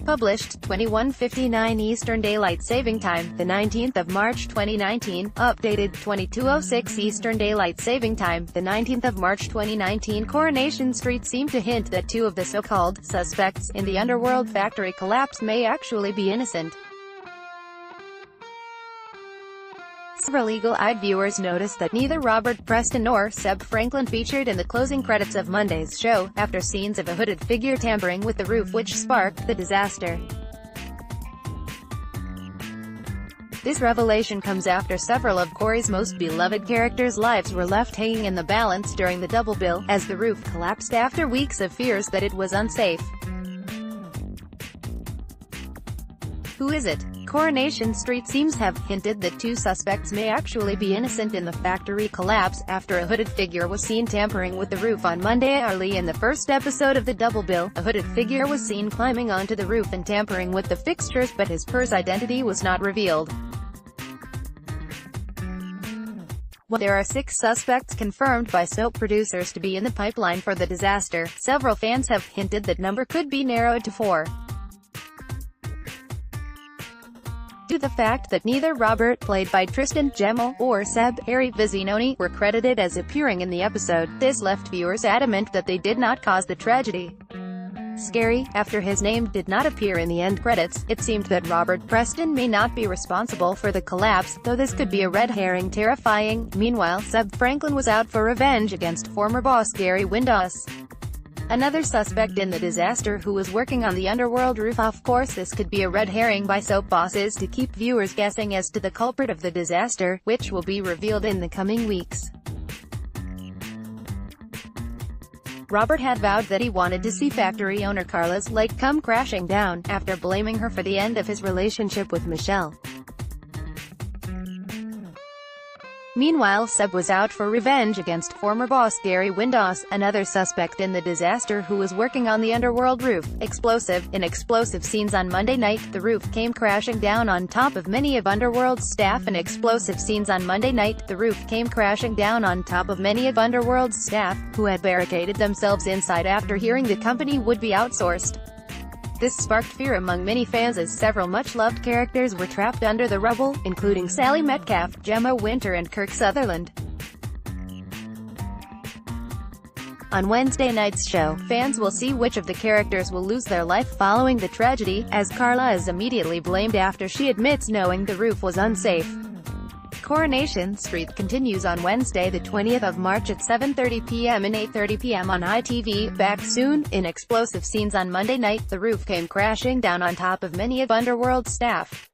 Published, 21:59 Eastern Daylight Saving Time, the 19th of March 2019. Updated, 22:06 Eastern Daylight Saving Time, the 19th of March 2019. Coronation Street seemed to hint that two of the so-called suspects in the Underworld factory collapse may actually be innocent. Several eagle-eyed viewers noticed that neither Robert Preston nor Seb Franklin featured in the closing credits of Monday's show, after scenes of a hooded figure tampering with the roof which sparked the disaster. This revelation comes after several of Corrie's most beloved characters' lives were left hanging in the balance during the double bill, as the roof collapsed after weeks of fears that it was unsafe. Who is it? Coronation Street seems to have hinted that two suspects may actually be innocent in the factory collapse, after a hooded figure was seen tampering with the roof on Monday. Early in the first episode of the double bill, a hooded figure was seen climbing onto the roof and tampering with the fixtures, but his purse identity was not revealed. While there are 6 suspects confirmed by soap producers to be in the pipeline for the disaster, several fans have hinted that number could be narrowed to 4. Due to the fact that neither Robert, played by Tristan Gemmell, or Seb, Harry Vizinoni, were credited as appearing in the episode, this left viewers adamant that they did not cause the tragedy. Scary, after his name did not appear in the end credits, it seemed that Robert Preston may not be responsible for the collapse, though this could be a red herring. Terrifying. Meanwhile, Seb Franklin was out for revenge against former boss Gary Windass, another suspect in the disaster who was working on the Underworld roof. Of course, this could be a red herring by soap bosses to keep viewers guessing as to the culprit of the disaster, which will be revealed in the coming weeks. Robert had vowed that he wanted to see factory owner Carla's life come crashing down, after blaming her for the end of his relationship with Michelle. Meanwhile, Seb was out for revenge against former boss Gary Windass, another suspect in the disaster who was working on the Underworld roof. In explosive scenes on Monday night, the roof came crashing down on top of many of Underworld's staff. In explosive scenes on Monday night, the roof came crashing down on top of many of Underworld's staff, who had barricaded themselves inside after hearing the company would be outsourced. This sparked fear among many fans as several much-loved characters were trapped under the rubble, including Sally Metcalf, Gemma Winter and Kirk Sutherland. On Wednesday night's show, fans will see which of the characters will lose their life following the tragedy, as Carla is immediately blamed after she admits knowing the roof was unsafe. Coronation Street continues on Wednesday the 20th of March at 7:30 p.m. and 8:30 p.m. on ITV. Back soon. In explosive scenes on Monday night, the roof came crashing down on top of many of Underworld's staff.